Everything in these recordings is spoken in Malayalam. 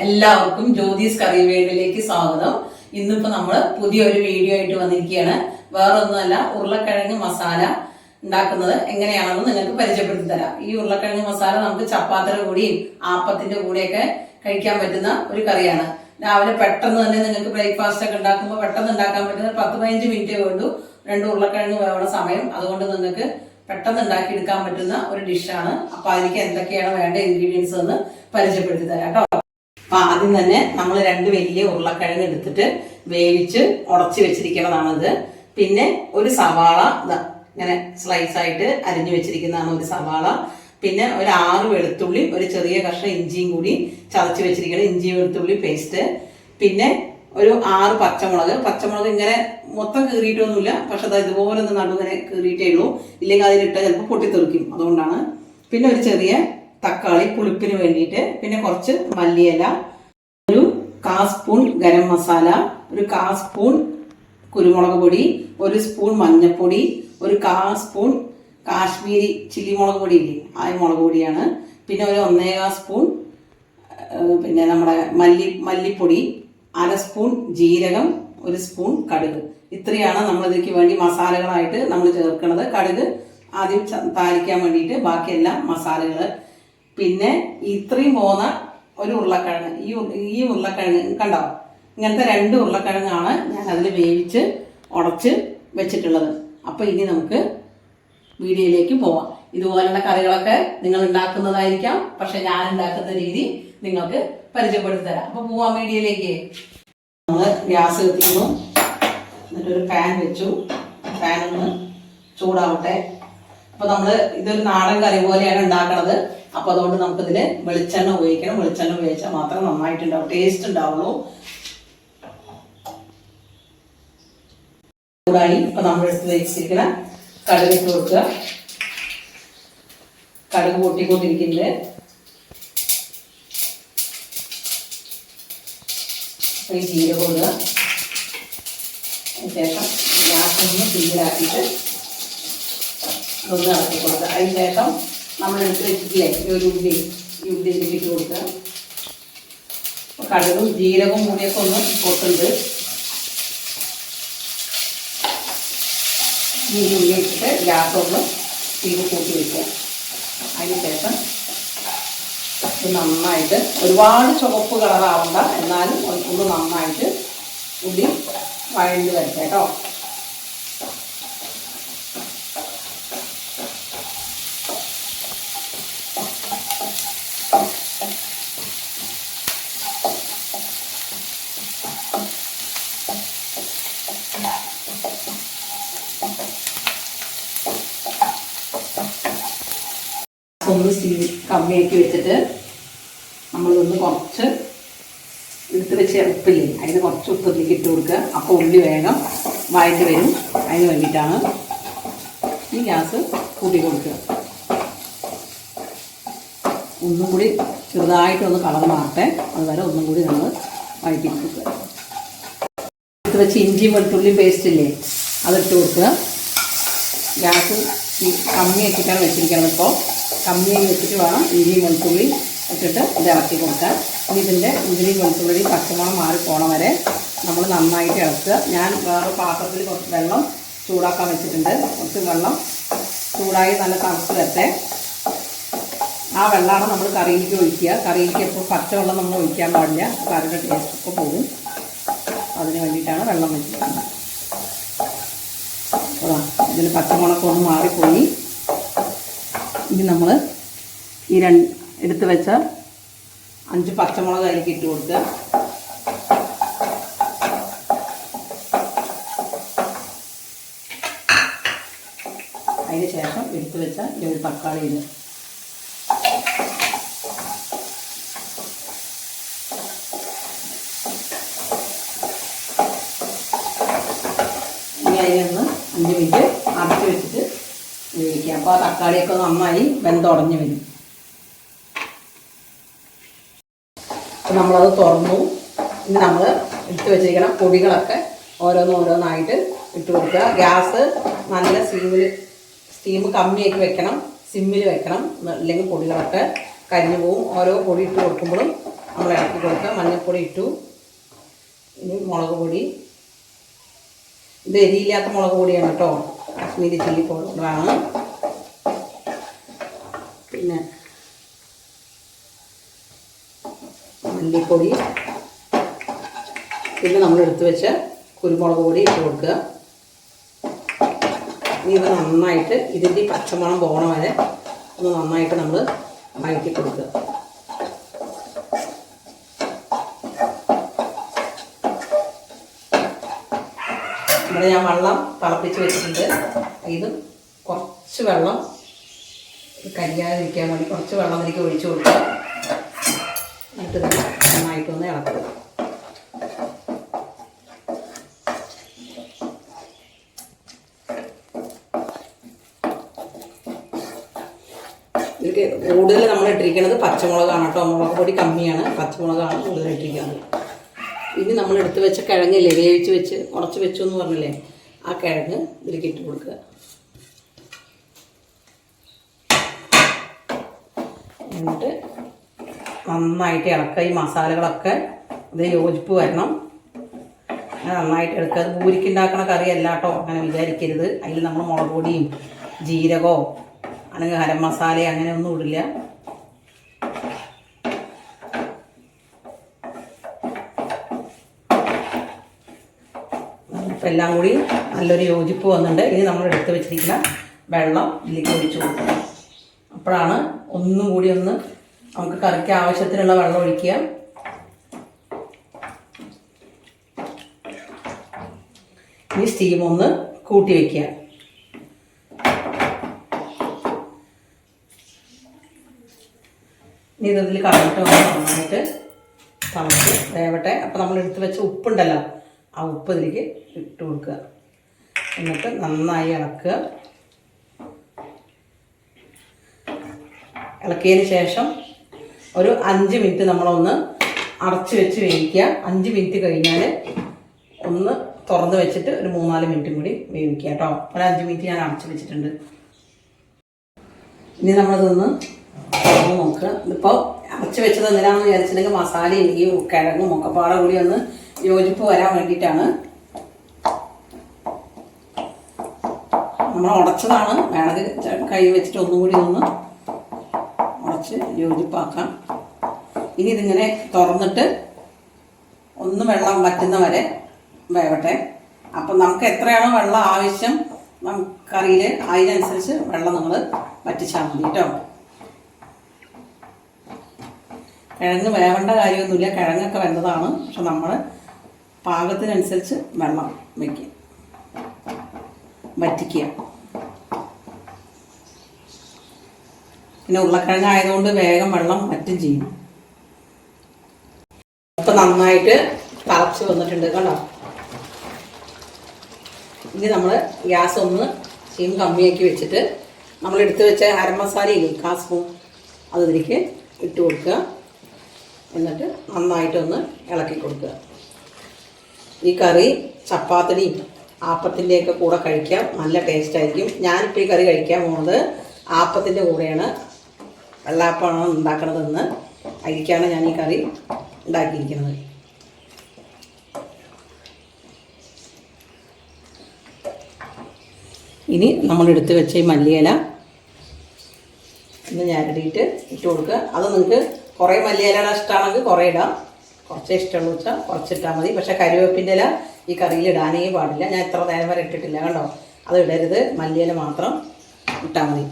എല്ലാവർക്കും ജ്യോതിസ് കറി വേൾഡിലേക്ക് സ്വാഗതം. ഇന്നിപ്പോ നമ്മള് പുതിയൊരു വീഡിയോ ആയിട്ട് വന്നിരിക്കുകയാണ്. വേറെ ഒന്നുമല്ല, ഉരുളക്കിഴങ്ങ് മസാല ഉണ്ടാക്കുന്നത് എങ്ങനെയാണെന്ന് നിങ്ങൾക്ക് പരിചയപ്പെടുത്തി തരാം. ഈ ഉരുളക്കിഴങ്ങ് മസാല നമുക്ക് ചപ്പാത്തിയുടെ കൂടിയും ആപ്പത്തിന്റെ കൂടെയൊക്കെ കഴിക്കാൻ പറ്റുന്ന ഒരു കറിയാണ്. രാവിലെ പെട്ടെന്ന് തന്നെ നിങ്ങൾക്ക് ബ്രേക്ക്ഫാസ്റ്റ് ഒക്കെ ഉണ്ടാക്കുമ്പോൾ പെട്ടെന്ന് ഉണ്ടാക്കാൻ പറ്റുന്ന 10-15 മിനിറ്റേ വേണ്ടു 2 ഉരുളക്കിഴങ്ങ് വേവണ സമയം. അതുകൊണ്ട് നിങ്ങൾക്ക് പെട്ടെന്ന് ഉണ്ടാക്കിയെടുക്കാൻ പറ്റുന്ന ഒരു ഡിഷാണ്. അപ്പൊ അതിലേക്ക് എന്തൊക്കെയാണ് വേണ്ട ഇൻഗ്രീഡിയൻസ് എന്ന് പരിചയപ്പെടുത്തി തരാം കേട്ടോ. അപ്പൊ ആദ്യം തന്നെ നമ്മൾ 2 വലിയ ഉരുളക്കിഴങ്ങ് എടുത്തിട്ട് വേവിച്ച് ഉടച്ച് വെച്ചിരിക്കുന്നതാണിത്. പിന്നെ ഒരു സവാള ഇങ്ങനെ സ്ലൈസ് ആയിട്ട് അരിഞ്ഞു വെച്ചിരിക്കുന്നതാണ് ഒരു സവാള. പിന്നെ ഒരു 6 വെളുത്തുള്ളി, ഒരു ചെറിയ കഷ്ണം ഇഞ്ചിയും കൂടി ചതച്ച് വെച്ചിരിക്കണം, ഇഞ്ചി വെളുത്തുള്ളി പേസ്റ്റ്. പിന്നെ ഒരു 6 പച്ചമുളക് ഇങ്ങനെ മൊത്തം കീറിയിട്ടൊന്നുമില്ല, പക്ഷെ അത് ഇതുപോലെ ഒന്ന് നടുവിങ്ങനെ കീറിയിട്ടേ ഉള്ളൂ, ഇല്ലെങ്കിൽ അതിലിട്ട് ചിലപ്പോൾ പൊട്ടിത്തെറിക്കും, അതുകൊണ്ടാണ്. പിന്നെ ഒരു ചെറിയ തക്കാളി പുളിപ്പിന് വേണ്ടിയിട്ട്, പിന്നെ കുറച്ച് മല്ലിയില, ഒരു 1/4 സ്പൂൺ ഗരം മസാല, ഒരു 1/4 സ്പൂൺ കുരുമുളക് പൊടി, 1 സ്പൂൺ മഞ്ഞൾപ്പൊടി, ഒരു 1/4 സ്പൂൺ കാശ്മീരി ചില്ലി മുളക് പൊടി ഇല്ലേ, ആ മുളക് പൊടിയാണ്. പിന്നെ ഒരു 1.25 സ്പൂൺ പിന്നെ നമ്മുടെ മല്ലിപ്പൊടി, 1/2 സ്പൂൺ ജീരകം, 1 സ്പൂൺ കടുക്. ഇത്രയാണ് നമ്മൾ ഇതിലേക്ക് വേണ്ടി മസാലകളായിട്ട് നമ്മൾ ചേർക്കുന്നത്. കടുക് ആദ്യം താളിക്കാൻ വേണ്ടിയിട്ട്, ബാക്കിയെല്ലാം മസാലകൾ. പിന്നെ ഇത്രയും പോകുന്ന ഒരു ഉരുളക്കിഴങ്ങ്, ഈ ഉരുളക്കിഴങ്ങ് കണ്ടോ, ഇങ്ങനത്തെ 2 ഉരുളക്കിഴങ്ങാണ് ഞാൻ അതിൽ വേവിച്ച് ഉടച്ച് വെച്ചിട്ടുള്ളത്. അപ്പോൾ ഇനി നമുക്ക് വീഡിയോയിലേക്ക് പോവാം. ഇതുപോലുള്ള കറികളൊക്കെ നിങ്ങൾ ഉണ്ടാക്കുന്നതായിരിക്കാം, പക്ഷെ ഞാൻ ഉണ്ടാക്കുന്ന രീതി നിങ്ങൾക്ക് പരിചയപ്പെടുത്തി തരാം. അപ്പോൾ പോവാം വീഡിയോയിലേക്ക്. നമ്മൾ ഗ്യാസ് കത്തിക്കുന്നു, എന്നിട്ടൊരു പാൻ വെച്ചു. പാൻ ഒന്ന് ചൂടാവട്ടെ. അപ്പോൾ നമ്മൾ ഇതൊരു നാടൻ കറി പോലെയാണ് ഉണ്ടാക്കണത്. അപ്പോൾ അതുകൊണ്ട് നമുക്കിതിൽ വെളിച്ചെണ്ണ ഉപയോഗിക്കണം. വെളിച്ചെണ്ണ ഉപയോഗിച്ചാൽ മാത്രം നന്നായിട്ടുണ്ടാവും, ടേസ്റ്റ് ഉണ്ടാവുള്ളൂ. ചൂടായി. ഇപ്പം നമ്മൾ എടുത്ത് വെച്ചിരിക്കുന്ന കടുക് ഇട്ട് കൊടുക്കുക. കടുക് പൊട്ടിക്കൊണ്ടിരിക്കുന്നത്. ഈ ജീരകം ഇടുക. അതിനുശേഷം ഗ്യാസൊന്ന് തീയിലാക്കിയിട്ട് ഒന്ന് ഇറക്കി കൊടുക്കുക. അതിനുശേഷം നമ്മൾ എടുത്ത് വെച്ചിട്ടില്ലേ ഒരു ഉള്ളിലേക്ക് ഇട്ട് കൊടുക്കുക. കടുകും ജീരകവും കൂടിയൊക്കെ ഒന്ന് പൊട്ടുണ്ട്. ഈ ഉള്ളി വെച്ചിട്ട് ഗ്യാസ് ഒന്ന് തീ കൂട്ടി വയ്ക്കുക. അതിനുശേഷം ഇത് നന്നായിട്ട്, ഒരുപാട് ചുവപ്പ് കളറാവണ്ട, എന്നാലും ഒന്ന് നന്നായിട്ട് ഉള്ളി വഴണ്ട് വരട്ടെ കേട്ടോ. ഒന്ന് കമ്മിയാക്കി വെച്ചിട്ട് നമ്മളൊന്ന് കുറച്ച് എടുത്ത് വെച്ച് ഉപ്പില്ലേ, അതിന് കുറച്ച് ഉപ്പിലേക്ക് ഇട്ട് കൊടുക്കുക. അപ്പോൾ ഉള്ളി വേഗം വഴറ്റി വരും. അതിന് വേണ്ടിയിട്ടാണ്. ഈ ഗ്യാസ് കൂട്ടി കൊടുക്കുക. ഒന്നും കൂടി ചെറുതായിട്ടൊന്ന് കളർ മാറട്ടെ, അതുവരെ ഒന്നും കൂടി നമ്മൾ വഴറ്റി കൊടുക്കുക. എടുത്ത് വെച്ച് ഇഞ്ചിയും വെളുത്തുള്ളിയും പേസ്റ്റ് ഇല്ലേ, അതിട്ട് കൊടുക്കുക. ഗ്യാസ് കമ്മിയാക്കിയിട്ടാണ് വെച്ചിരിക്കുന്നത്. ഇപ്പോൾ കമ്മിയായി വെച്ചിട്ട് വേണം ഇഞ്ചിയും വെളുത്തുള്ളി ഇട്ടിട്ട് ഇത് ഇളക്കി കൊടുക്കാൻ. ഇതിൻ്റെ ഇഞ്ചിയും വെളുത്തുള്ളിയും പച്ചമണം മാറിപ്പോണ വരെ നമ്മൾ നന്നായിട്ട് ഇളക്കുക. ഞാൻ വേറെ പാത്രത്തിൽ കുറച്ച് വെള്ളം ചൂടാക്കാൻ വെച്ചിട്ടുണ്ട്. കുറച്ച് വെള്ളം ചൂടായി നല്ല തണുത്ത് വരട്ടെ. ആ വെള്ളമാണ് നമ്മൾ കറിയിലേക്ക് ഒഴിക്കുക. കറിയിലേക്ക് എപ്പോൾ പച്ചവെള്ളം നമ്മൾ ഒഴിക്കാൻ പാടില്ല, കറിയുടെ ടേസ്റ്റൊക്കെ പോകും. അതിന് വേണ്ടിയിട്ടാണ് വെള്ളം വെച്ചിരിക്കുന്നത്. ഇതിന് പച്ചമുളകൊക്കെ ഒന്ന് മാറിപ്പോയി. ഇനി നമ്മൾ ഈ എടുത്ത് വെച്ച 5 പച്ചമുളക് അതിലേക്ക് ഇട്ട് കൊടുക്കുക. അതിന് ശേഷം എടുത്ത് വെച്ച ഈ ഒരു തക്കാളി ഇടുക. ഇനി അതിനൊന്ന് 5 മിനിറ്റ് അടച്ച് വെച്ചിട്ട് വേവിക്കാം. അപ്പോൾ ആ തക്കാളിയൊക്കെ നന്നായി വെന്തുടഞ്ഞ് വരും. അപ്പോൾ നമ്മളത് തുറന്നു. ഇനി നമ്മൾ എടുത്ത് വെച്ചിരിക്കുന്ന പൊടികളൊക്കെ ഓരോന്നായിട്ട് ഇട്ട് കൊടുക്കുക. ഗ്യാസ് നല്ല സ്റ്റീം കമ്മിയാക്കി വെക്കണം, സിമ്മിൽ വെക്കണം, അല്ലെങ്കിൽ പൊടികളൊക്കെ കരിഞ്ഞു പോവും. ഓരോ പൊടി ഇട്ട് കൊടുക്കുമ്പോഴും നമ്മൾ ഇളക്കി കൊടുക്കുക. മഞ്ഞൾപ്പൊടി ഇട്ടു. ഇനി മുളക് പൊടി. ഇത് എരിയില്ലാത്ത മുളക് പൊടിയാണ് കേട്ടോ, കാശ്മീരി ചില്ലി പൗഡറാണ്. പിന്നെ മല്ലിപ്പൊടി, പിന്നെ നമ്മൾ എടുത്തു വെച്ച കുരുമുളക് പൊടി ഇട്ട് കൊടുക്കുക. ഇനി ഇത് നന്നായിട്ട് ഇതിൻ്റെ പച്ചമണം പോകണ വരെ ഒന്ന് നന്നായിട്ട് നമ്മൾ വഴറ്റി കൊടുക്കുക. ഇവിടെ ഞാൻ വെള്ളം തിളപ്പിച്ച് വെച്ചിട്ടുണ്ട്. ഇതും കുറച്ച് വെള്ളം കരിയാതിരിക്കാൻ വേണ്ടി കുറച്ച് വെള്ളം എനിക്ക് ഒഴിച്ചു കൊടുക്കുക. എന്നിട്ട് നന്നായിട്ടൊന്ന് ഇളക്കുക. ഇതിലേക്ക് കൂടുതൽ നമ്മൾ ഇട്ടിരിക്കുന്നത് പച്ചമുളകാണ് കേട്ടോ. മുളക് പൊടി കമ്മിയാണ്, പച്ചമുളകാണ് കൂടുതൽ ഇട്ടിരിക്കുന്നത്. ഇനി നമ്മൾ എടുത്ത് വെച്ച കിഴങ്ങില്ലേ, വേവിച്ച് വെച്ച് ഉടച്ച് വെച്ചു എന്ന് പറഞ്ഞില്ലേ, ആ കിഴങ്ങ് ഇതിലേക്ക് ഇട്ട് കൊടുക്കുക. എന്നിട്ട് നന്നായിട്ട് ഇളക്കുക. ഈ മസാലകളൊക്കെ ഇത് യോജിപ്പ് വരണം. നന്നായിട്ട് എടുക്കുക. അത് പൂരിക്കുണ്ടാക്കണ കറിയല്ല കേട്ടോ, അങ്ങനെ വിചാരിക്കരുത്. അതിൽ നമ്മൾ മുളക് പൊടിയും ജീരകമോ അല്ലെങ്കിൽ ഗരം മസാലയോ അങ്ങനെ ഒന്നും ഇടില്ല. ഇപ്പം എല്ലാം കൂടി നല്ലൊരു യോജിപ്പ് വന്നിട്ടുണ്ട്. ഇനി നമ്മൾ എടുത്ത് വെച്ചിരിക്കുന്ന വെള്ളം ഇതിലേക്ക് ഒഴിച്ചു കൊടുക്കുക. അപ്പോഴാണ് ഒന്നും കൂടി ഒന്ന് നമുക്ക് കറിക്ക് ആവശ്യത്തിനുള്ള വെള്ളം ഒഴിക്കുക. ഇനി സ്റ്റീം ഒന്ന് കൂട്ടി വയ്ക്കുക. ഇനി ഇതിൽ കളഞ്ഞിട്ട് നന്നായിട്ട് തിളച്ച് വേവട്ടെ. അപ്പോൾ നമ്മൾ എടുത്ത് വെച്ച ഉപ്പുണ്ടല്ലോ, ആ ഉപ്പ് ഇതിലേക്ക് ഇട്ട് കൊടുക്കുക. എന്നിട്ട് നന്നായി ഇളക്കുക. ഇളക്കിയതിന് ശേഷം ഒരു 5 മിനിറ്റ് നമ്മളൊന്ന് അടച്ച് വെച്ച് വേവിക്കുക. 5 മിനിറ്റ് കഴിഞ്ഞാൽ ഒന്ന് തുറന്ന് വെച്ചിട്ട് ഒരു 3-4 മിനിറ്റും കൂടി വേവിക്കുക കേട്ടോ. ഒരു 5 മിനിറ്റ് ഞാൻ അടച്ച് വെച്ചിട്ടുണ്ട്. ഇനി നമ്മളിതൊന്ന് തുറന്ന് നോക്കുക. ഇതിപ്പോൾ അടച്ച് വെച്ചത് എന്തിനാണെന്ന് വിചാരിച്ചിട്ടുണ്ടെങ്കിൽ മസാലയും ഈ കിഴങ്ങും മുക്കപ്പാട കൂടി ഒന്ന് യോജിപ്പ് വരാൻ വേണ്ടിയിട്ടാണ്. നമ്മൾ ഉടച്ചതാണ്, വേണമെങ്കിൽ കൈ വെച്ചിട്ട് ഒന്നും കൂടി ഒന്ന് ഉടച്ച് യോജിപ്പാക്കാം. ഇനി ഇതിങ്ങനെ തുറന്നിട്ട് ഒന്ന് വെള്ളം വറ്റുന്ന വരെ വേവട്ടെ. അപ്പം നമുക്ക് എത്രയാണോ വെള്ളം ആവശ്യം കറിയിൽ, അതിനനുസരിച്ച് വെള്ളം നമ്മൾ വറ്റിച്ചാൽ മതി കേട്ടോ. കിഴങ്ങ് വേവേണ്ട കാര്യമൊന്നുമില്ല, കിഴങ്ങൊക്കെ വെന്തതാണ്. പക്ഷെ നമ്മൾ പാകത്തിനനുസരിച്ച് വെള്ളം വയ്ക്കുക, വറ്റിക്കുക. പിന്നെ ഉരുളക്കിഴങ്ങ് ആയതുകൊണ്ട് വേഗം വെള്ളം വറ്റും ചെയ്യും. ഇപ്പം നന്നായിട്ട് തിളച്ച് വന്നിട്ടുണ്ട് കണ്ടോ. ഇനി നമ്മൾ ഗ്യാസ് ഒന്ന് സ്റ്റീം കമ്മിയാക്കി വെച്ചിട്ട് നമ്മൾ എടുത്ത് വെച്ച ഗരം മസാലയില്ലേ, 1/4 സ്പൂൺ, അത് ഇതിലേക്ക് ഇട്ട് കൊടുക്കുക. എന്നിട്ട് നന്നായിട്ടൊന്ന് ഇളക്കി കൊടുക്കുക. ഈ കറി ചപ്പാത്തിയുടെയും ആപ്പത്തിൻ്റെയൊക്കെ കൂടെ കഴിക്കാം, നല്ല ടേസ്റ്റ് ആയിരിക്കും. ഞാനിപ്പോൾ ഈ കറി കഴിക്കാൻ പോകുന്നത് ആപ്പത്തിൻ്റെ കൂടെയാണ്. വെള്ളാപ്പമാണ് ഉണ്ടാക്കണതെന്ന്, അതിലേക്കാണ് ഞാൻ ഈ കറി ഉണ്ടാക്കിയിരിക്കുന്നത്. ഇനി നമ്മൾ എടുത്ത് വെച്ച ഈ മല്ലിയില ഒന്ന് ഞരടിയിട്ട് ഇട്ട് കൊടുക്കുക. അത് നിങ്ങൾക്ക് കുറേ മല്ലിയില ഇഷ്ടമാണെങ്കിൽ കുറേ ഇടാം, കുറച്ചേ ഇഷ്ടമുള്ളൂ വെച്ചാൽ കുറച്ചിട്ടാൽ മതി. പക്ഷേ കരിവേപ്പിൻ്റെ ഇല ഈ കറിയിൽ ഇടാനേ പാടില്ല. ഞാൻ ഇത്ര നേരം വരെ ഇട്ടിട്ടില്ല കണ്ടോ, അത് ഇടരുത്. മല്ലിയില മാത്രം ഇട്ടാൽ മതി.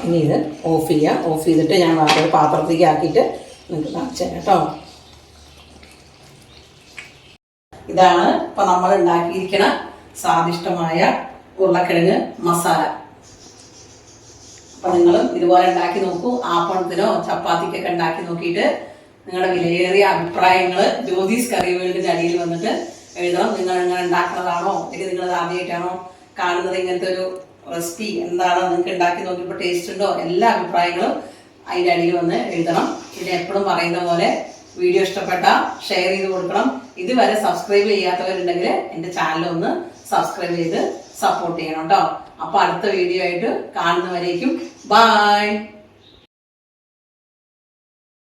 ഇനി ഇത് ഓഫ് ചെയ്യുക. ഓഫ് ചെയ്തിട്ട് ഞാൻ വേറൊരു പാത്രത്തേക്ക് ആക്കിയിട്ട് നിങ്ങൾക്ക് കാണിച്ചു തരാം കേട്ടോ. ഇതാണ് ഇപ്പം നമ്മൾ ഉണ്ടാക്കിയിരിക്കുന്ന സ്വാദിഷ്ടമായ ഉരുളക്കിഴങ്ങ് മസാല. അപ്പം നിങ്ങളും ഇതുപോലെ ഉണ്ടാക്കി നോക്കൂ. ആപ്പണത്തിനോ ചപ്പാത്തിക്കൊക്കെ ഉണ്ടാക്കി നോക്കിയിട്ട് നിങ്ങളുടെ വിലയേറിയ അഭിപ്രായങ്ങൾ ജ്യോതിസ് കറി വേൾഡിൻ്റെ അടിയിൽ വന്നിട്ട് എഴുതണം. നിങ്ങൾ ഇങ്ങനെ ഉണ്ടാക്കുന്നതാണോ, അല്ലെങ്കിൽ നിങ്ങളത് ആദ്യമായിട്ടാണോ കാണുന്നത്, ഇങ്ങനത്തെ ഒരു റെസിപ്പി എന്താണ്, നിങ്ങൾക്ക് ഉണ്ടാക്കി നോക്കിയപ്പോൾ ടേസ്റ്റ് ഉണ്ടോ, എല്ലാ അഭിപ്രായങ്ങളും അതിൻ്റെ അടിയിൽ വന്ന് എഴുതണം. പിന്നെ എപ്പോഴും പറയുന്ന പോലെ വീഡിയോ ഇഷ്ടപ്പെട്ട ഷെയർ ചെയ്ത് കൊടുക്കണം. ഇതുവരെ സബ്സ്ക്രൈബ് ചെയ്യാത്തവരുണ്ടെങ്കിൽ എൻ്റെ ചാനൽ ഒന്ന് സബ്സ്ക്രൈബ് ചെയ്ത് സപ്പോർട്ട് ചെയ്യണം കേട്ടോ. അപ്പൊ അടുത്ത വീഡിയോ ആയിട്ട് കാണുന്നവരേക്കും ബൈ.